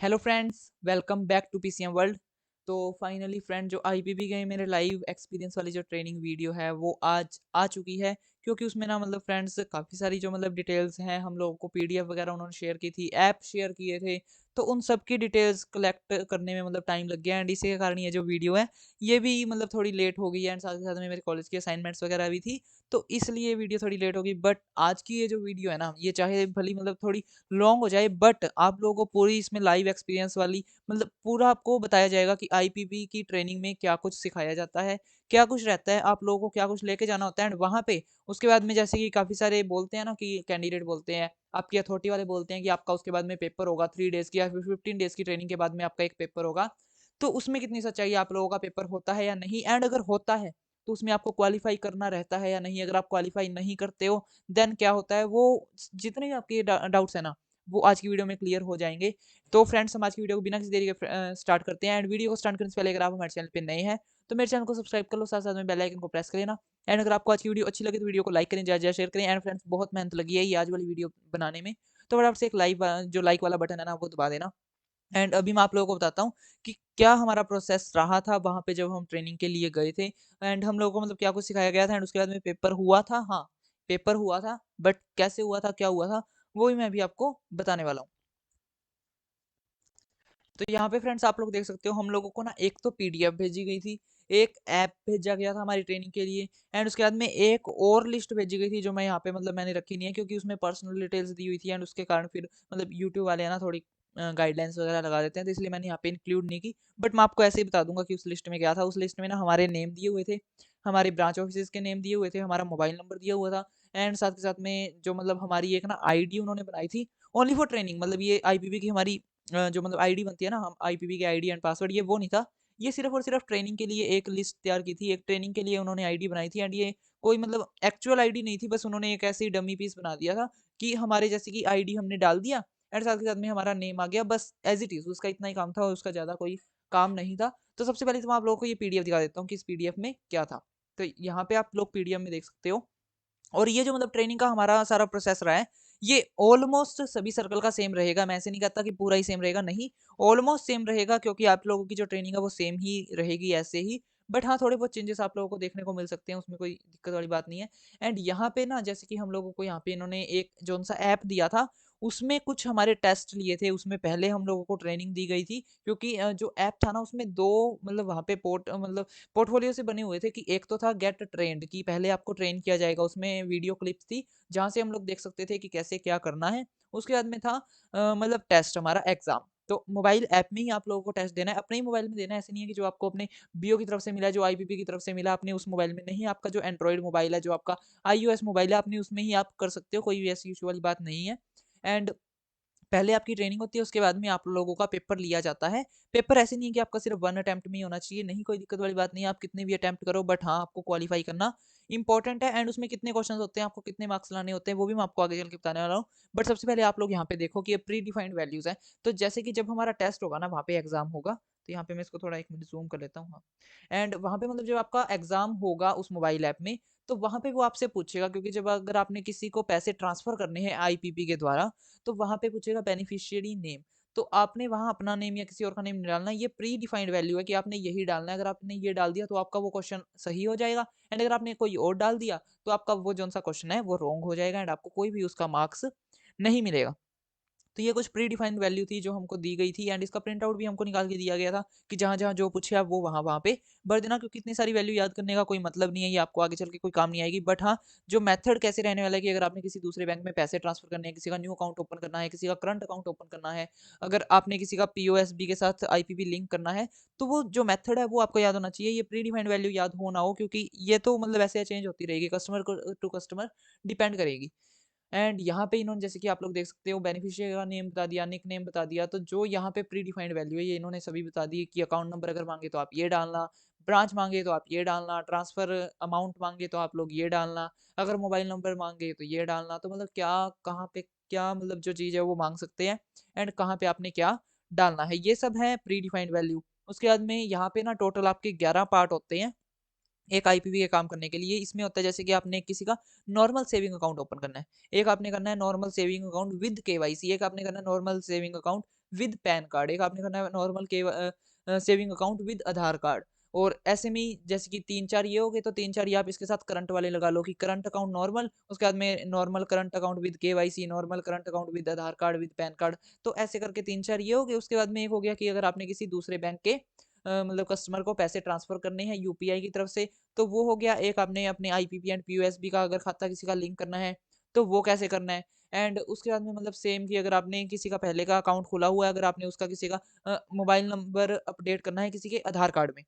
Hello friends, welcome back to PCM world. तो finally friend, जो IPP के मेरे लाइव एक्सपीरियंस वाली जो ट्रेनिंग वीडियो है वो आज आ चुकी है। क्योंकि उसमें ना मतलब फ्रेंड्स काफ़ी सारी जो मतलब डिटेल्स हैं, हम लोगों को पीडीएफ वगैरह उन्होंने शेयर की थी, ऐप शेयर किए थे। तो उन सब की डिटेल्स कलेक्ट करने में मतलब टाइम लग गया एंड इसी के कारण ये जो वीडियो है ये भी मतलब थोड़ी लेट हो गई है। एंड साथ ही साथ में मेरे कॉलेज की असाइनमेंट्स वगैरह भी थी, तो इसलिए वीडियो थोड़ी लेट होगी। बट आज की ये जो वीडियो है ना, ये चाहे भली मतलब थोड़ी लॉन्ग हो जाए, बट आप लोगों को पूरी इसमें लाइव एक्सपीरियंस वाली मतलब पूरा आपको बताया जाएगा कि आईपीपी की ट्रेनिंग में क्या कुछ सिखाया जाता है, क्या कुछ रहता है, आप लोगों को क्या कुछ लेके जाना होता है। एंड वहाँ पे उसके बाद में जैसे कि काफ़ी सारे बोलते हैं ना कि कैंडिडेट बोलते हैं, आपकी अथॉरिटी वाले बोलते हैं कि आपका उसके बाद में पेपर होगा 3 डेज़ की या फिर 15 डेज़ की ट्रेनिंग के बाद में आपका एक पेपर होगा। तो उसमें कितनी सच्चाई है, आप लोगों का पेपर होता है या नहीं, एंड अगर होता है तो उसमें आपको क्वालिफाई करना रहता है या नहीं। अगर आप क्वालिफाई नहीं करते हो देन क्या होता है, वो जितने भी आपके डाउट्स है ना वो आज की वीडियो में क्लियर हो जाएंगे। तो फ्रेंड्स, हम आज की वीडियो को बिना किसी देरी के स्टार्ट करते हैं। एंड वीडियो को स्टार्ट करने से पहले अगर आप हमारे चैनल पे नए हैं तो मेरे चैनल को सब्सक्राइब कर लो, साथ साथ में बेल आइकन को प्रेस कर लेना। एंड अगर आपको आज की वीडियो अच्छी लगे तो वीडियो को लाइक करें, ज़्यादा ज़्यादा शेयर करें। एंड फ्रेंड्स, बहुत मेहनत लगी है ये आज वाली वीडियो बनाने में, तो फटाफट से एक लाइक जो लाइक वाला बटन है ना वो दबा देना। एंड अभी मैं आप लोगों को बताता हूँ कि क्या हमारा प्रोसेस रहा था वहाँ पे जब हम ट्रेनिंग के लिए गए थे। एंड हम लोगों को मतलब क्या कुछ सिखाया गया था, एंड उसके बाद में पेपर हुआ था। हाँ, पेपर हुआ था, बट कैसे हुआ था, क्या हुआ था, वो भी मैं अभी आपको बताने वाला हूँ। तो यहाँ पे फ्रेंड्स आप लोग देख सकते हो, हम लोगों को ना एक तो पीडीएफ भेजी गई थी, एक ऐप भेजा गया था हमारी ट्रेनिंग के लिए। एंड उसके बाद में एक और लिस्ट भेजी गई थी जो मैं यहाँ पे मतलब मैंने रखी नहीं है, क्योंकि उसमें पर्सनल डिटेल्स दी हुई थी। एंड उसके कारण फिर मतलब यूट्यूब वाले है ना थोड़ी गाइडलाइंस वगैरह लगा देते हैं, तो इसलिए मैंने यहाँ पे इंक्लूड नहीं की। बट मैं आपको ऐसे ही बता दूंगा कि उस लिस्ट में क्या था। उस लिस्ट में ना हमारे नेम दिए हुए थे, हमारे ब्रांच ऑफिस के नेम दिए हुए थे, हमारा मोबाइल नंबर दिया हुआ था। एंड साथ के साथ में जो मतलब हमारी एक ना आईडी उन्होंने बनाई थी ओनली फॉर ट्रेनिंग। मतलब ये आईपीपी की हमारी जो मतलब आईडी बनती है ना, हम आईपीपी की आईडी एंड पासवर्ड, ये वो नहीं था। ये सिर्फ और सिर्फ ट्रेनिंग के लिए एक लिस्ट तैयार की थी, एक ट्रेनिंग के लिए उन्होंने आईडी बनाई थी। एंड ये कोई मतलब एक्चुअल आईडी नहीं थी, बस उन्होंने एक ऐसी डमी पीस बना दिया था कि हमारे जैसे कि आईडी हमने डाल दिया एंड साथ के साथ में हमारा नेम आ गया, बस एज इट इज। उसका इतना ही काम था और उसका ज़्यादा कोई काम नहीं था। तो सबसे पहले तो मैं आप लोगों को ये पीडीएफ दिखा देता हूँ कि इस पीडीएफ में क्या था। तो यहाँ पे आप लोग पीडीएफ में देख सकते हो। और ये जो मतलब ट्रेनिंग का हमारा सारा प्रोसेस रहा है, ये ऑलमोस्ट सभी सर्कल का सेम रहेगा। मैं ऐसे नहीं कहता कि पूरा ही सेम रहेगा, नहीं, ऑलमोस्ट सेम रहेगा, क्योंकि आप लोगों की जो ट्रेनिंग है वो सेम ही रहेगी ऐसे ही। बट हाँ, थोड़े बहुत चेंजेस आप लोगों को देखने को मिल सकते हैं, उसमें कोई दिक्कत वाली बात नहीं है। एंड यहाँ पे ना जैसे कि हम लोगों को यहाँ पे इन्होंने एक जो सा ऐप दिया था, उसमें कुछ हमारे टेस्ट लिए थे। उसमें पहले हम लोगों को ट्रेनिंग दी गई थी, क्योंकि जो ऐप था ना उसमें दो मतलब वहाँ पे मतलब पोर्टफोलियो से बने हुए थे कि एक तो था गेट ट्रेंड, कि पहले आपको ट्रेन किया जाएगा। उसमें वीडियो क्लिप्स थी जहाँ से हम लोग देख सकते थे कि कैसे क्या करना है। उसके बाद में था मतलब टेस्ट, हमारा एग्जाम। तो मोबाइल ऐप में ही आप लोगों को टेस्ट देना है, अपने ही मोबाइल में देना है। ऐसे नहीं है कि जो आपको अपने बीओ की तरफ से मिला है, जो आईपीपी की तरफ से मिला, अपने उस मोबाइल में नहीं। आपका जो एंड्रॉइड मोबाइल है, जो आपका आईओएस मोबाइल है, अपने उसमें ही आप कर सकते हो, कोई भी ऐसी इशू वाली बात नहीं है। एंड पहले आपकी ट्रेनिंग होती है, उसके बाद में आप लोगों का पेपर लिया जाता है। पेपर ऐसे नहीं है कि आपका सिर्फ 1 अटेम्प्ट में ही होना चाहिए, नहीं, कोई दिक्कत वाली बात नहीं है, आप कितने भी अटेम्प्ट करो, बट हाँ, आपको क्वालिफाई करना इंपॉर्टेंट है। एंड उसमें कितने क्वेश्चन होते हैं, आपको कितने मार्क्स लाने होते हैं, वो भी मैं आपको आगे चल के बताने वाला हूँ। बट सबसे पहले आप लोग यहाँ पे देखो कि ये प्री डिफाइंड वैल्यूज है। तो जैसे कि जब हमारा टेस्ट होगा ना, वहाँ पे एग्जाम होगा। तो यहाँ पे मैं इसको थोड़ा 1 मिनट जूम कर लेता हूँ। हाँ, एंड वहाँ पे मतलब जब आपका एग्जाम होगा उस मोबाइल ऐप में, तो वहाँ पे वो आपसे पूछेगा, क्योंकि जब अगर आपने किसी को पैसे ट्रांसफर करने हैं आईपीपी के द्वारा, तो वहाँ पे पूछेगा बेनिफिशियरी नेम। तो आपने वहाँ अपना नेम या किसी और का नेम नहीं डालना, ये प्री डिफाइंड वैल्यू है कि आपने यही डालना है। अगर आपने ये डाल दिया तो आपका वो क्वेश्चन सही हो जाएगा। एंड अगर आपने कोई और डाल दिया तो आपका वो जो सा क्वेश्चन है वो रॉन्ग हो जाएगा, एंड आपको कोई भी उसका मार्क्स नहीं मिलेगा। तो ये कुछ प्री डिफाइंड वैल्यू थी जो हमको दी गई थी। एंड इसका प्रिंट आउट भी हमको निकाल के दिया गया था कि जहाँ जहाँ जो पूछे आप वो वहाँ वहाँ पे भर देना, क्योंकि इतनी सारी वैल्यू याद करने का कोई मतलब नहीं है, ये आपको आगे चल के कोई काम नहीं आएगी। बट हाँ, जो मेथड कैसे रहने वाला है कि अगर आपने किसी दूसरे बैंक में पैसे ट्रांसफर करने हैं, किसी का न्यू अकाउंट ओपन करना है, किसी का करंट अकाउंट ओपन करना है, अगर आपने किसी का पीओएसबी के साथ आईपीपी लिंक करना है, तो वो जो मेथड है वो आपको याद होना चाहिए। ये प्री डिफाइंड वैल्यू याद हो ना हो, क्योंकि ये तो मतलब ऐसे चेंज होती रहेगी, कस्टमर टू कस्टमर डिपेंड करेगी। एंड यहाँ पे इन्होंने जैसे कि आप लोग देख सकते हो बेनिफिशियरी का नेम बता दिया, निक नेम बता दिया। तो जो यहाँ पे प्री डिफाइंड वैल्यू है ये इन्होंने सभी बता दी कि अकाउंट नंबर अगर मांगे तो आप ये डालना, ब्रांच मांगे तो आप ये डालना, ट्रांसफर अमाउंट मांगे तो आप लोग ये डालना, अगर मोबाइल नंबर मांगे तो ये डालना। तो मतलब क्या, कहाँ पे क्या मतलब जो चीज़ है वो मांग सकते हैं, एंड कहाँ पे आपने क्या डालना है, ये सब है प्री डिफाइंड वैल्यू। उसके बाद में यहाँ पे ना टोटल आपके 11 पार्ट होते हैं एक आईपीवी के काम करने के लिए। इसमें होता है जैसे कि आपने किसी का नॉर्मल सेविंग अकाउंट ओपन करना है, एक आपने करना है normal saving account with KYC, एक आपने करना है normal saving account with pan card, एक आपने करना है नॉर्मल के saving account with Aadhaar card. और ऐसे में ही जैसे कि 3-4 ये हो गए, तो 3-4 ये आप इसके साथ करंट वाले लगा लो कि करंट अकाउंट नॉर्मल, उसके बाद में normal current account with KYC, normal current account with Aadhaar card, with pan card. तो ऐसे करके 3-4 ये हो गए। उसके बाद में एक हो गया कि अगर आपने किसी दूसरे बैंक के मतलब कस्टमर को पैसे ट्रांसफर करने हैं यूपीआई की तरफ से, तो वो हो गया। एक आपने अपने आईपीपी एंड पीओएसबी का अगर खाता किसी का लिंक करना है, तो वो कैसे करना है। एंड उसके बाद में मतलब सेम कि अगर आपने किसी का पहले का अकाउंट खुला हुआ है, अगर आपने उसका किसी का मोबाइल नंबर अपडेट करना है किसी के आधार कार्ड में,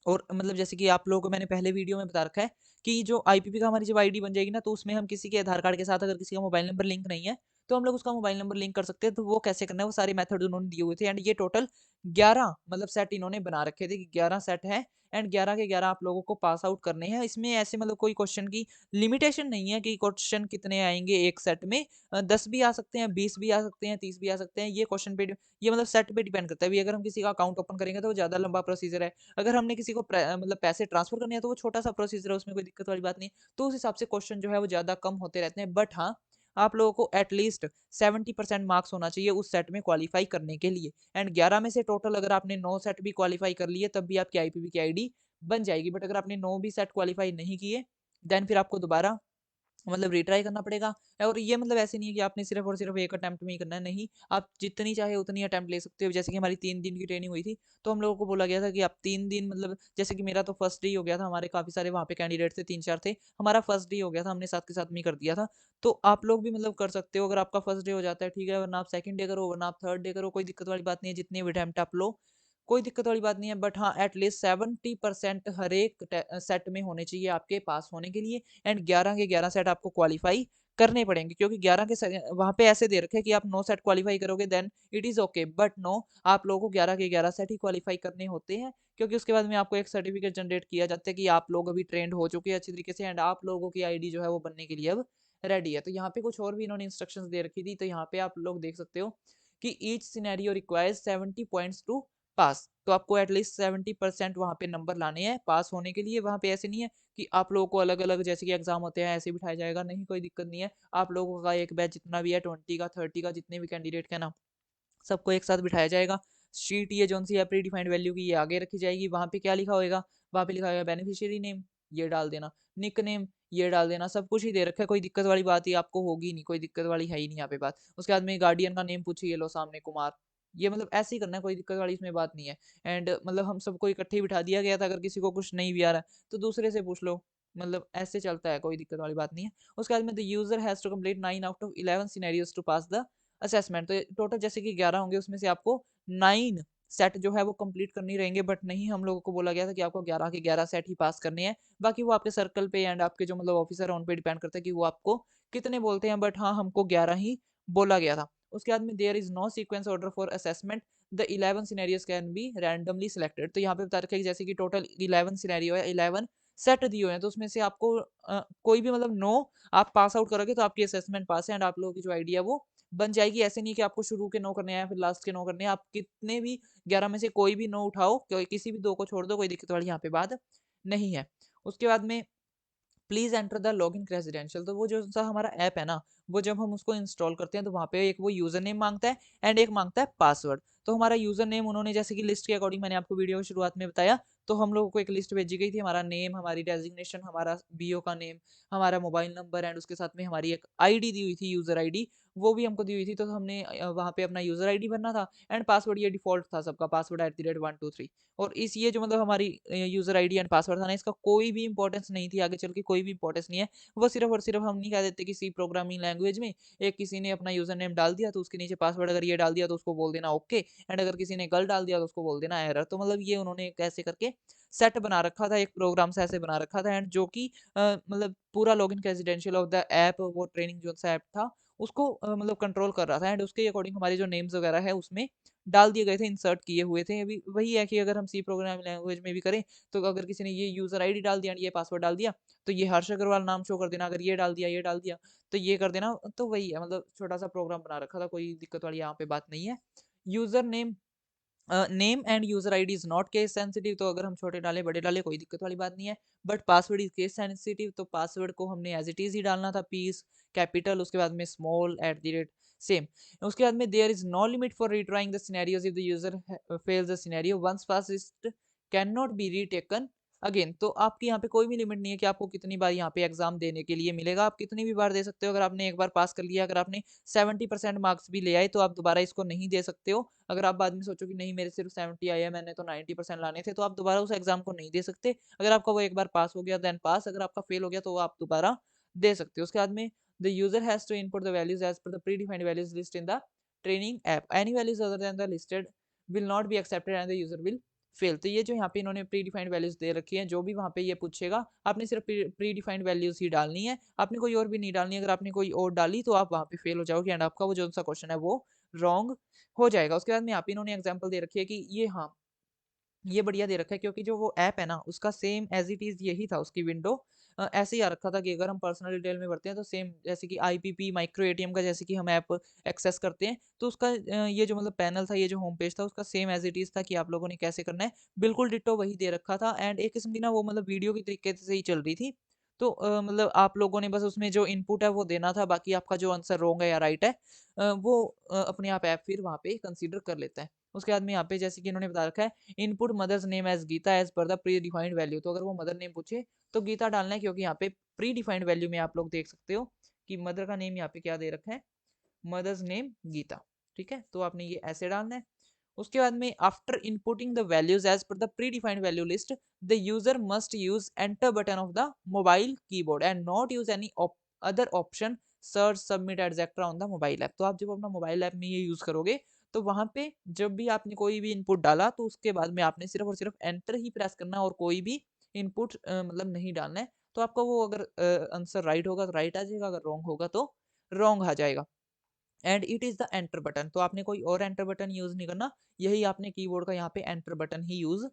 और मतलब जैसे कि आप लोगों को मैंने पहले वीडियो में बता रखा है कि जो आईपीपी का हमारी जब आईडी बन जाएगी ना, तो उसमें हम किसी के आधार कार्ड के साथ अगर किसी का मोबाइल नंबर लिंक नहीं है, तो हम लोग उसका मोबाइल नंबर लिंक कर सकते हैं। तो वो कैसे करना है, वो सारे मेथड उन्होंने दिए हुए थे। एंड ये टोटल 11 मतलब सेट इन्होंने बना रखे थे कि 11 सेट है। एंड 11 के 11 आप लोगों को पास आउट करने हैं। इसमें ऐसे मतलब कोई क्वेश्चन की लिमिटेशन नहीं है कि क्वेश्चन कितने आएंगे एक सेट में। 10 भी आ सकते हैं, 20 भी आ सकते हैं, 30 भी आ सकते हैं। ये क्वेश्चन पे ये मतलब सेट पे डिपेंड करता है। अभी अगर हम किसी का अकाउंट ओपन करेंगे तो वो ज्यादा लंबा प्रोसीजर है। अगर हमने किसी को मतलब पैसे ट्रांसफर करने हैं, तो वो छोटा-सा प्रोसीजर है, उसमें कोई दिक्कत वाली बात नहीं है। तो उस हिसाब से क्वेश्चन जो है वो ज़्यादा कम होते रहते हैं। बट हाँ, आप लोगों को एटलीस्ट 70% मार्क्स होना चाहिए उस सेट में क्वालीफाई करने के लिए। एंड 11 में से टोटल अगर आपने 9 सेट भी क्वालीफाई कर लिए, तब भी आपकी आईपीपी की आईडी बन जाएगी। बट अगर आपने 9 भी सेट क्वालीफाई नहीं किए, देन फिर आपको दोबारा मतलब रिट्राई करना पड़ेगा। और ये मतलब ऐसे नहीं है कि आपने सिर्फ़ और सिर्फ़ एक अटेम्प्ट में ही करना है, नहीं, आप जितनी चाहे उतनी अटेम्प्ट ले सकते हो। जैसे कि हमारी 3 दिन की ट्रेनिंग हुई थी, तो हम लोगों को बोला गया था कि आप 3 दिन मतलब जैसे कि मेरा तो फर्स्ट डे ही हो गया था, हमारे काफ़ी सारे वहाँ पे कैंडिडेट थे, 3-4 थे। हमारा फर्स्ट डे हो गया था, हमने साथ के साथ में ही कर दिया था। तो आप लोग भी मतलब कर सकते हो, अगर आपका फर्स्ट डे हो जाता है, ठीक है, वरना आप सेकंड डे करो, वरना आप थर्ड डे करो, कोई दिक्कत वाली बात नहीं है, जितने भी अटेम्प्ट आप लो, कोई दिक्कत वाली बात नहीं है। बट हाँ, एटलीस्ट 70% हर एक सेट में होने चाहिए आपके पास होने के लिए। एंड 11 के 11 सेट आपको क्वालीफाई करने पड़ेंगे, क्योंकि 11 के वहाँ पे ऐसे दे रखे हैं कि आप 9 सेट क्वालीफाई करोगे then it is okay, but no, आप लोगों को 11 के 11 सेट ही क्वालीफाई करने होते हैं। क्योंकि उसके बाद में आपको एक सर्टिफिकेट जनरेट किया जाता है कि आप लोग अभी ट्रेंड हो चुके हैं अच्छी तरीके से, एंड आप लोगों की आईडी जो है वो बनने के लिए अब रेडी है। तो यहाँ पे कुछ और भी इन्होंने इंस्ट्रक्शंस दे रखी थी, तो यहाँ पे आप लोग देख सकते हो कि each scenario requires 70 points to pass. तो आपको एटलीस्ट 70% वहाँ पे नंबर लाने हैं पास होने के लिए। वहाँ पे ऐसे नहीं है कि आप लोगों को अलग-अलग जैसे कि एग्ज़ाम होते हैं ऐसे ही बिठाया जाएगा, नहीं, कोई दिक्कत नहीं है। आप लोगों का एक बैच जितना भी है 20 का, 30 का, जितने भी कैंडिडेट का ना, सबको एक साथ बिठाया जाएगा। शीट ये जोन-सी है प्री डिफाइंड वैल्यू की, ये आगे रखी जाएगी। वहाँ पे क्या लिखा होएगा, वहाँ पे लिखा होगा बेनिफिशियरी नेम, ये डाल देना, निक नेम ये डाल देना, सब कुछ ही दे रखा है। कोई दिक्कत वाली बात ही आपको होगी नहीं, कोई दिक्कत वाली है ही नहीं यहाँ पे बात। उसके बाद में गार्डियन का नेम पूछिए, ये लो सामने कुमार, ये मतलब ऐसे ही करना है, कोई दिक्कत वाली इसमें बात नहीं है। एंड मतलब हम सबको इकट्ठे ही बिठा दिया गया था, अगर किसी को कुछ नहीं भी आ रहा है, तो दूसरे से पूछ लो, मतलब ऐसे चलता है, कोई दिक्कत वाली बात नहीं है। उसके बाद में the user has to complete 9 out of 11 scenarios to pass the assessment. तो टोटल जैसे कि 11 होंगे, उसमें से आपको 9 सेट जो है वो कंप्लीट करनी रहेंगे। बट नहीं, हम लोगों को बोला गया था कि आपको 11 के 11 सेट ही पास करने हैं। बाकी वो आपके सर्कल पे एंड आपके जो मतलब ऑफिसर है उन पे डिपेंड करता है कि वो आपको कितने बोलते हैं। बट हाँ, हमको 11 ही बोला गया था। उसके बाद में there is no sequence order for assessment, the 11 scenarios can be randomly selected. तो यहाँ पे बता रखा है कि जैसे कि टोटल 11 सिनेरियो है, 11 सेट दिए हुए हैं, तो उसमें से आपको कोई भी मतलब 9 आप पास आउट करोगे तो आपकी असेसमेंट पास है एंड आप लोगों की जो आईडी है वो बन जाएगी। ऐसे नहीं कि आपको शुरू के 9 करने हैं फिर लास्ट के 9 करने हैं। आप कितने भी 11 में से कोई भी 9 उठाओ, किसी भी 2 को छोड़ दो, कोई दिक्कत वाली यहाँ पे बात नहीं है। उसके बाद में please enter the login credential. तो वो जो सा हमारा ऐप है ना, वो जब हम उसको इंस्टॉल करते हैं तो वहाँ पे एक वो यूजर नेम मांगता है एंड एक मांगता है पासवर्ड। तो हमारा यूजर नेम उन्होंने जैसे कि लिस्ट के अकॉर्डिंग मैंने आपको वीडियो की शुरुआत में बताया, तो हम लोगों को एक लिस्ट भेजी गई थी, हमारा नेम, हमारी डेजिग्नेशन, हमारा बीओ का नेम, हमारा मोबाइल नंबर एंड उसके साथ में हमारी एक आईडी दी हुई थी, यूजर आईडी, वो भी हमको दी हुई थी। तो हमने वहाँ पे अपना यूजर आईडी भरना था एंड पासवर्ड ये डिफॉल्ट था सबका, पासवर्ड @123। और इस ये जो मतलब हमारी यूजर आईडी एंड पासवर्ड था ना, इसका कोई भी इंपॉर्टेंस नहीं थी, आगे चल के कोई भी इंपॉर्टेंस नहीं है। वो सिर्फ और सिर्फ हम नहीं कह देते कि सी प्रोग्रामिंग लैंग्वेज में एक किसी ने अपना यूजर नेम डाल दिया तो उसके नीचे पासवर्ड अगर ये डाल दिया तो उसको बोल देना ओके, एंड अगर किसी ने गलत डाल दिया तो उसको बोल देना एरर। तो मतलब ये उन्होंने कैसे करके सेट बना रखा था, एक प्रोग्राम से ऐसे बना रखा था, एंड जो कि मतलब पूरा login residential of the app, वो ट्रेनिंग जो सा ऐप था उसको मतलब कंट्रोल कर रहा था। एंड उसके अकॉर्डिंग हमारे जो नेम्स वगैरह है उसमें डाल दिए गए थे, इंसर्ट किए हुए थे। अभी वही है कि अगर हम सी प्रोग्रामिंग लैंग्वेज में भी करें, तो अगर किसी ने ये यूजर आईडी डाल दिया, ये पासवर्ड डाल दिया, तो ये हर्ष अग्रवाल नाम शो कर देना, अगर ये डाल दिया, ये डाल दिया, तो ये कर देना। तो वही है, मतलब छोटा सा प्रोग्राम बना रखा था, कोई दिक्कत वाली यहाँ पे बात नहीं है। User name name and user ID is not case sensitive. तो अगर हम छोटे डाले बड़े डाले कोई दिक्कत वाली बात नहीं है। But password is case sensitive, तो पासवर्ड को हमने एज इट इज ही डालना था, पीस कैपिटल, उसके बाद में स्मॉल @ सेम। उसके बाद में there is no limit for retrying the scenarios if the user fails the scenario once pass can not be retaken again. तो आपकी यहाँ पे कोई भी लिमिट नहीं है कि आपको कितनी बार यहाँ पे एग्जाम देने के लिए मिलेगा, आप कितनी भी बार दे सकते हो। अगर आपने एक बार पास कर लिया, अगर आपने 70% मार्क्स भी ले आए तो आप दोबारा इसको नहीं दे सकते हो। अगर आप बाद में सोचो कि नहीं मेरे सिर्फ 70 आए हैं, मैंने तो 90% लाने थे, तो आप दोबारा उस एग्जाम को नहीं दे सकते। अगर आपका वो एक बार पास हो गया देन पास, अगर आपका फेल हो गया तो आप दोबारा दे सकते हो। उसके बाद में the user has to input the values as per the predefined values list in the training app, any values other than the listed will not be accepted and the user will fail. तो ये जो यहाँ पे इन्होंने pre defined values दे रखी हैं, जो भी वहाँ पे ये पूछेगा आपने सिर्फ प्री डिफाइंड वैल्यूज ही डालनी है, आपने कोई और भी नहीं डालनी है। अगर आपने कोई और डाली तो आप वहाँ पे फेल हो जाओगे एंड आपका वो जो सा क्वेश्चन है वो रॉन्ग हो जाएगा। उसके बाद में यहाँ पे इन्होंने एग्जाम्पल दे रखी है कि ये, हाँ ये बढ़िया दे रखा है क्योंकि जो वो ऐप है ना उसका सेम एज इट इज यही था उसकी विंडो, ऐसे ही आ रखा था कि अगर हम पर्सनल डिटेल में भरते हैं तो सेम जैसे कि आईपीपी माइक्रो एटीएम का जैसे कि हम ऐप एक्सेस करते हैं, तो उसका ये जो मतलब पैनल था, ये जो होम पेज था उसका सेम एज इट इज था कि आप लोगों ने कैसे करना है, बिल्कुल डिट्टो वही दे रखा था। एंड एक किस्म की ना वो मतलब वीडियो की तरीके से ही चल रही थी। तो मतलब आप लोगों ने बस उसमें जो इनपुट है वो देना था, बाकी आपका जो आंसर रॉन्ग है या राइट है वो अपने आप ऐप फिर वहाँ पे कंसीडर कर लेता है। उसके बाद में यहाँ पे जैसे कि इन्होंने बता रखा है input mother's name as Geeta as per the predefined value. तो अगर वो मदर नेम पूछे तो गीता डालना है, क्योंकि यहाँ पे प्री डिफाइंड वैल्यू में आप लोग देख सकते हो कि मदर का नेम यहाँ पे क्या दे रखा है, मदर्स नेम गीता। ठीक है, तो आपने ये ऐसे डालना है। उसके बाद में after inputting the values as per the predefined value list the user must use enter button of the mobile keyboard and not use any other option search submit etcetera on the mobile app. तो आप जब अपना mobile app में ये use करोगे तो वहां पे जब भी आपने कोई भी इनपुट डाला तो उसके बाद में आपने सिर्फ और सिर्फ एंटर ही प्रेस करना है और कोई भी इनपुट मतलब नहीं डालना है। तो आपका वो अगर आंसर राइट होगा तो राइट आ जाएगा, अगर रॉन्ग होगा तो रॉन्ग आ जाएगा। And it is the enter button, तो आपने कोई और एंटर बटन यूज नहीं करना, यही आपने कीबोर्ड का यहाँ पे एंटर बटन ही यूज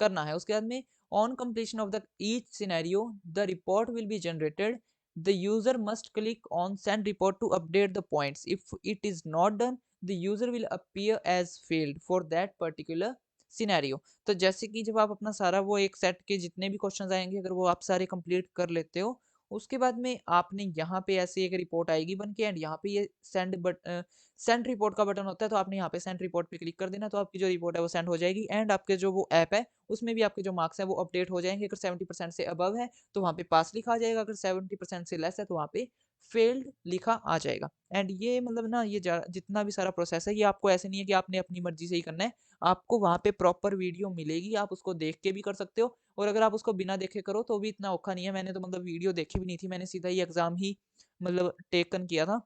करना है। उसके बाद में on completion of the each scenario the report will be generated, the user must click on send report to update the points, if it is not done the user will appear as failed for that particular scenario. तो जैसे कि जब आप अपना सारा वो एक set के जितने भी क्वेश्चंस आएंगे अगर वो आप सारे कंप्लीट कर लेते हो, उसके बाद में आपने यहाँ पे ऐसे एक रिपोर्ट आएगी बन के एंड यहाँ पे ये सेंड रिपोर्ट का बटन होता है, तो आपने यहाँ पे सेंड रिपोर्ट पे क्लिक कर देना, तो आपकी जो रिपोर्ट है वो सेंड हो जाएगी एंड आपके जो वो ऐप है उसमें भी आपके जो मार्क्स है वो अपडेट हो जाएंगे। अगर 70% से अबव है तो वहाँ पे पास लिखा आ जाएगा, अगर 70% से लेस है तो वहाँ पे फेल्ड लिखा आ जाएगा। एंड ये मतलब ना ये जितना भी सारा प्रोसेस है ये आपको ऐसे नहीं है कि आपने अपनी मर्जी से ही करना है, आपको वहाँ पे प्रॉपर वीडियो मिलेगी, आप उसको देख के भी कर सकते हो और अगर आप उसको बिना देखे करो तो भी इतना औखा नहीं है। मैंने तो मतलब वीडियो देखी भी नहीं थी, मैंने सीधा ही एग्जाम ही मतलब टेकन किया था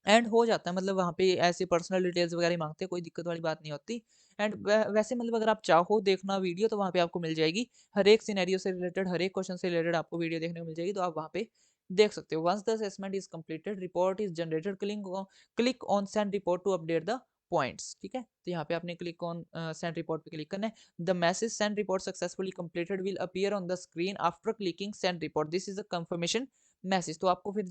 एंड हो जाता है। मतलब वहाँ पे ऐसे पर्सनल डिटेल्स वगैरह मांगते हैं, कोई दिक्कत वाली बात नहीं होती। एंड वैसे मतलब अगर आप चाहो देखना वीडियो तो वहाँ पे आपको मिल जाएगी, हर एक सिनेरियो से रिलेटेड हर एक क्वेश्चन से रिलेटेड आपको वीडियो देखने को मिल जाएगी, तो आप वहाँ पे देख सकते हो। Once the assessment is completed report is generated, click on send report to update the points. ठीक है, तो यहाँ पे आपने क्लिक ऑन सेंड रिपोर्ट पे क्लिक करना है। The message send report successfully completed will appear on the screen after clicking send report, this is a confirmation message. तो आपको फिर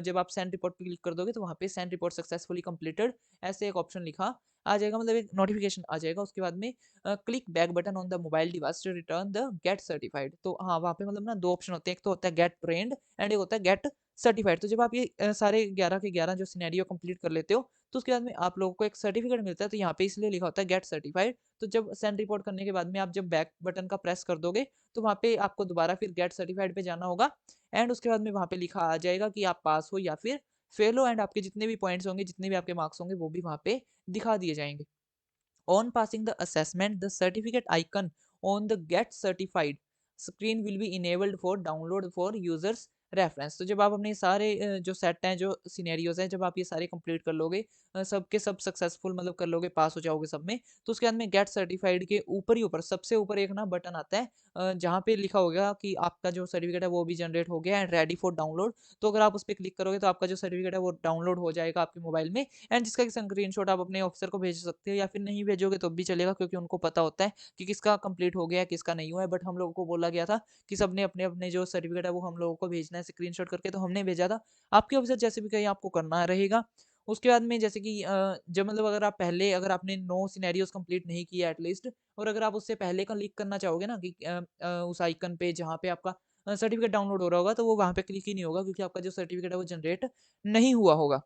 जब आप सेंड रिपोर्ट पे क्लिक कर दोगे तो वहाँ पे सेंड रिपोर्ट सक्सेसफुली कंप्लीटेड ऐसे एक ऑप्शन लिखा आ जाएगा, मतलब एक नोटिफिकेशन आ जाएगा। उसके बाद में click back button on the mobile device to return the get certified. तो हाँ वहाँ पे मतलब ना दो ऑप्शन होते हैं, एक तो होता है गेट ट्रेंड एंड एक होता है गेट सर्टिफाइड। तो जब आप ये सारे 11 के 11 जो सिनेरियो कंप्लीट कर लेते हो तो उसके बाद में आप लोगों को एक सर्टिफिकेट मिलता है, तो यहाँ पे इसलिए लिखा होता है गेट सर्टिफाइड। तो जब सेंड रिपोर्ट करने के बाद में आप जब बैक बटन का प्रेस कर दोगे तो वहाँ पे आपको दोबारा फिर गेट सर्टिफाइड पे जाना होगा एंड उसके बाद में वहाँ पे लिखा आ जाएगा कि आप पास हो या फिर फेल हो एंड आपके जितने भी पॉइंट्स होंगे जितने भी आपके मार्क्स होंगे वो भी वहाँ पे दिखा दिए जाएंगे। On passing the assessment, the certificate icon on the Get Certified screen will be enabled for download for users reference. तो जब आप अपने सारे जो सेट हैं जो सिनेरियोज हैं जब आप ये सारे कंप्लीट कर लोगे सब के सब सक्सेसफुल मतलब कर लोगे, पास हो जाओगे सब में, तो उसके बाद में गेट सर्टिफाइड के ऊपर ही ऊपर सबसे ऊपर एक ना बटन आता है जहाँ पे लिखा होगा कि आपका जो सर्टिफिकेट है वो भी जनरेट हो गया एंड रेडी फॉर डाउनलोड। तो अगर आप उस पर क्लिक करोगे तो आपका जो सर्टिफिकेट है वो डाउनलोड हो जाएगा आपके मोबाइल में एंड जिसका स्क्रीनशॉट आप अपने ऑफिसर को भेज सकते हो या फिर नहीं भेजोगे तो भी चलेगा, क्योंकि उनको पता होता है कि किसका कंप्लीट हो गया किसका नहीं हुआ है। बट हम लोगों को बोला गया था कि सबने अपने अपने जो सर्टिफिकेट है वो हम लोगों को भेजना है स्क्रीनशॉट करके, तो हमने भेजा था। आपके ऑफिसर जैसे भी कहीं आपको करना रहेगा। उसके बाद में जैसे कि जब मतलब अगर आप पहले अगर आपने 9 सिनेरियोज कंप्लीट नहीं किया एटलीस्ट, और अगर आप उससे पहले क्लिक करना चाहोगे ना कि उस आइकन पे जहाँ पे आपका सर्टिफिकेट डाउनलोड हो रहा होगा, तो वो वहाँ पे क्लिक ही नहीं होगा क्योंकि आपका जो सर्टिफिकेट है वो जनरेट नहीं हुआ होगा।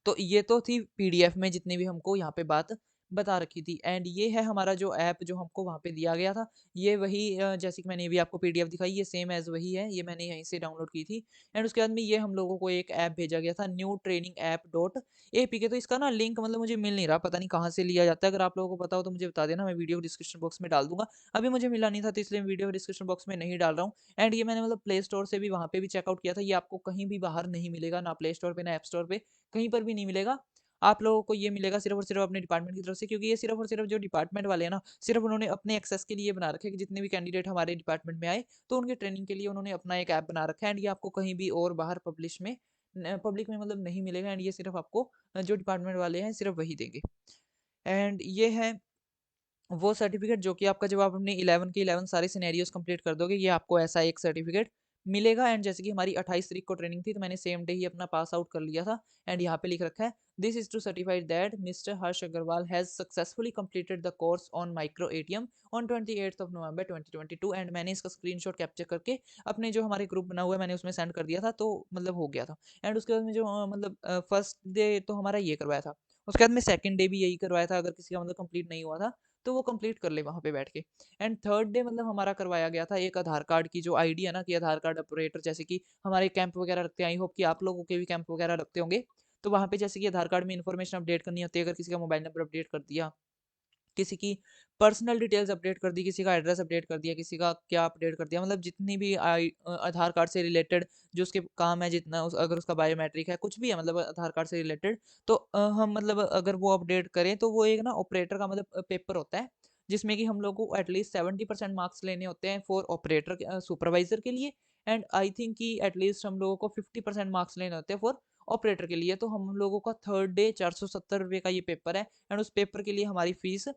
तो ये तो थी पीडीएफ में जितनी भी हमको यहाँ पे बात बता रखी थी। एंड ये है हमारा जो ऐप जो हमको वहाँ पे दिया गया था। ये वही जैसे कि मैंने अभी आपको पीडीएफ दिखाई, ये सेम एज़ वही है, ये मैंने यहीं से डाउनलोड की थी। एंड उसके बाद में ये हम लोगों को एक ऐप भेजा गया था, new training app dot APK. तो इसका ना लिंक मतलब मुझे मिल नहीं रहा, पता नहीं कहाँ से लिया जाता है। अगर आप लोगों को पता हो तो मुझे बता देना, मैं वीडियो डिस्क्रिप्शन बॉक्स में डाल दूँगा। अभी मुझे मिला नहीं था तो इसलिए मैं वीडियो डिस्क्रिप्शन बॉक्स में नहीं डाल रहा हूँ। एंड ये मैंने मतलब प्ले स्टोर से भी वहाँ पे भी चेकआउट किया था, ये आपको कहीं भी बाहर नहीं मिलेगा, ना प्ले स्टोर पे ना ऐप स्टोर पे, कहीं पर भी नहीं मिलेगा। आप लोगों को ये मिलेगा सिर्फ़ और सिर्फ़ अपने डिपार्टमेंट की तरफ से, क्योंकि ये सिर्फ़ और सिर्फ़ जो डिपार्टमेंट वाले हैं ना, सिर्फ़ उन्होंने अपने एक्सेस के लिए बना रखा है कि जितने भी कैंडिडेट हमारे डिपार्टमेंट में आए, तो उनके ट्रेनिंग के लिए उन्होंने अपना एक ऐप बना रखा है। एंड ये आपको कहीं भी और बाहर पब्लिक में मतलब नहीं मिलेगा। एंड ये सिर्फ़ आपको जो डिपार्टमेंट वाले हैं सिर्फ़ वही देंगे। एंड ये है वो सर्टिफ़िकेट जो कि आपका जब आप अपने 11 के 11 सारे सिनेरियोज़ कंप्लीट कर दोगे, ये आपको ऐसा एक सर्टिफ़िकेट मिलेगा। एंड जैसे कि हमारी 28 तारीख को ट्रेनिंग थी, तो मैंने सेम डे ही अपना पास आउट कर लिया था। एंड यहाँ पे लिख रखा है, this is to certified that mister Harsh Agarwal has successfully completed the course on micro ATM on 28th of November 2022। And मैंने इसका स्क्रीनशॉट कैप्चर करके अपने जो हमारे ग्रुप बना हुआ है, मैंने उसमें सेंड कर दिया था, तो मतलब हो गया था। एंड उसके बाद में जो मतलब फर्स्ट डे तो हमारा ये करवाया था। उसके बाद में सेकंड डे भी यही करवाया था, अगर किसी का मतलब कंप्लीट नहीं हुआ था तो वो कंप्लीट कर ले वहाँ पे बैठ के। एंड थर्ड डे मतलब हमारा करवाया गया था एक आधार कार्ड की जो आईडी है ना, कि आधार कार्ड ऑपरेटर, जैसे कि हमारे कैंप वगैरह रखते हैं, आई होप कि आप लोगों के भी कैंप वगैरह रखते होंगे। तो वहाँ पे जैसे कि आधार कार्ड में इन्फॉर्मेशन अपडेट करनी होती है, अगर किसी का मोबाइल नंबर अपडेट कर दिया, किसी की पर्सनल डिटेल्स अपडेट कर दी, किसी का एड्रेस अपडेट कर दिया, किसी का क्या अपडेट कर दिया, मतलब जितनी भी आधार कार्ड से रिलेटेड जो उसके काम है, जितना अगर उसका बायोमेट्रिक है, कुछ भी है मतलब आधार कार्ड से रिलेटेड, तो हम मतलब अगर वो अपडेट करें तो वो एक ना ऑपरेटर का मतलब पेपर होता है, जिसमें कि हम लोग को एटलीस्ट 70% मार्क्स लेने होते हैं फॉर ऑपरेटर सुपरवाइजर के लिए। एंड आई थिंक कि एटलीस्ट हम लोगों को 50% मार्क्स लेने होते हैं फॉर ऑपरेटर के लिए। तो हम लोगों का थर्ड डे 470 रुपये का ये पेपर है। एंड उस पेपर के लिए हमारी फीस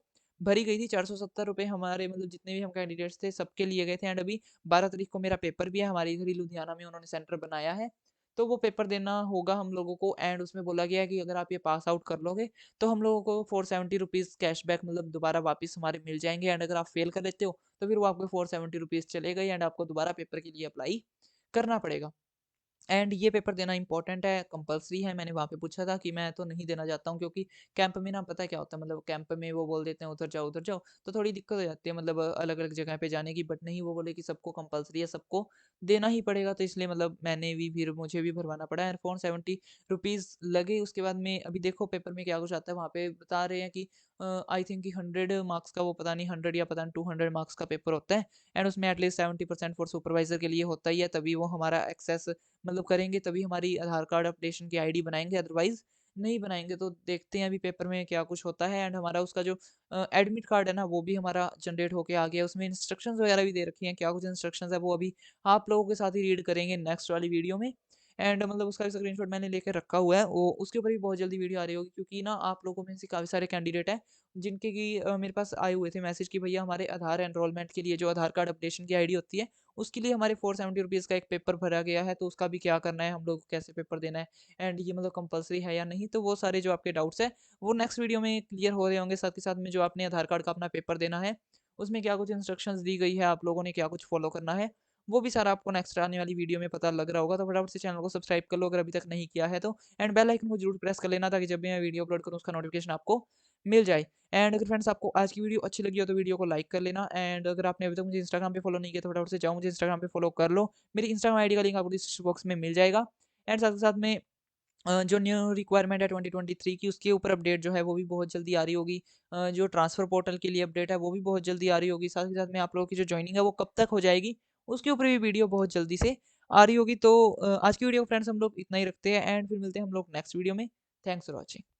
भरी गई थी 470 रुपए, हमारे मतलब जितने भी हम कैंडिडेट्स थे सबके लिए गए थे। एंड अभी 12 तारीख को मेरा पेपर भी है, हमारे इधर ही लुधियाना में उन्होंने सेंटर बनाया है, तो वो पेपर देना होगा हम लोगों को। एंड उसमें बोला गया है कि अगर आप ये पास आउट कर लोगे तो हम लोगों को 470 रुपीज़ कैशबैक मतलब दोबारा वापस हमारे मिल जाएंगे। एंड अगर आप फेल कर लेते हो तो फिर वो आपको 470 रुपीज़ चले गए, एंड आपको दोबारा पेपर के लिए अप्लाई करना पड़ेगा। एंड ये पेपर देना इंपॉर्टेंट है, कंपल्सरी है। मैंने वहाँ पे पूछा था कि मैं तो नहीं देना चाहता हूँ, क्योंकि कैंप में ना पता है क्या होता है, मतलब कैंप में वो बोल देते हैं उधर जाओ, तो थोड़ी दिक्कत हो जाती है मतलब अलग अलग जगह पे जाने की। बट नहीं, वो बोले कि सबको कंपल्सरी है, सबको देना ही पड़ेगा, तो इसलिए मतलब मैंने भी फिर मुझे भी भरवाना पड़ा। एंड 470 रुपीज़ लगे। उसके बाद में अभी देखो पेपर में क्या कुछ आता है, वहाँ पे बता रहे हैं कि आई थिंक कि 100 मार्क्स का, वो पता नहीं 100 या पता नहीं 200 मार्क्स का पेपर होता है। एंड उसमें एटलीस्ट 70% फॉर सुपरवाइजर के लिए होता ही है, तभी वो हमारा एक्सेस मतलब करेंगे, तभी हमारी आधार कार्ड अपडेशन की आईडी बनाएँगे, अदरवाइज़ नहीं बनाएँगे। तो देखते हैं अभी पेपर में क्या कुछ होता है। एंड हमारा उसका जो एडमिट कार्ड है ना, वो भी हमारा जनरेट होके आ गया है। उसमें इंस्ट्रक्शंस वगैरह भी दे रखी हैं, क्या कुछ इंस्ट्रक्शंस है वो अभी आप लोगों के साथ ही रीड करेंगे नेक्स्ट वाली वीडियो में। एंड मतलब उसका स्क्रीनशॉट मैंने लेके रखा हुआ है, वो उसके ऊपर भी बहुत जल्दी वीडियो आ रही होगी, क्योंकि ना आप लोगों में से काफ़ी सारे कैंडिडेट हैं जिनके कि मेरे पास आए हुए थे मैसेज कि भैया हमारे आधार एनरोलमेंट के लिए जो आधार कार्ड अपडेशन की आईडी होती है, उसके लिए हमारे 470 रुपीज़ का एक पेपर भरा गया है, तो उसका भी क्या करना है, हम लोग को कैसे पेपर देना है, एंड ये मतलब कंपल्सरी है या नहीं। तो वो सारे जो आपके डाउट्स हैं वो नेक्स्ट वीडियो में क्लियर हो रहे होंगे। साथ ही साथ में जो आपने आधार कार्ड का अपना पेपर देना है, उसमें क्या कुछ इंस्ट्रक्शंस दी गई है, आप लोगों ने क्या कुछ फॉलो करना है, वो भी सारा आपको नेक्स्ट आने वाली वीडियो में पता लग रहा होगा। तो फटाफट से चैनल को सब्सक्राइब कर लो अगर अभी तक नहीं किया है तो। एंड बेल आइकन को जरूर प्रेस कर लेना, ताकि जब भी मैं वीडियो अपलोड करूँ उसका नोटिफिकेशन आपको मिल जाए। एंड अगर फ्रेंड्स आपको आज की वीडियो अच्छी लगी हो तो वीडियो को लाइक कर लेना। एंड अगर आपने अभी तक मुझे इंस्टाग्राम पे फॉलो नहीं किया तो फटाफट से जाओ मुझे इंस्टाग्राम पे फॉलो कर लो। मेरी इंस्टाग्राम आईडी का लिंक आपको डिस्क्रिप्शन बॉक्स में मिल जाएगा। एंड साथ ही साथ में जो न्यू रिक्वायरमेंट है 2023 की, उसके ऊपर अपडेट जो है वो भी बहुत जल्दी आ रही होगी। जो ट्रांसफर पोर्टल के लिए अपडेट है वो भी बहुत जल्दी आ रही होगी। साथ ही साथ में आप लोगों की जो ज्वाइनिंग है वो कब तक हो जाएगी, उसके ऊपर भी वीडियो बहुत जल्दी से आ रही होगी। तो आज की वीडियो फ्रेंड्स हम लोग इतना ही रखते हैं, एंड फिर मिलते हैं हम लोग नेक्स्ट वीडियो में। Thanks for watching.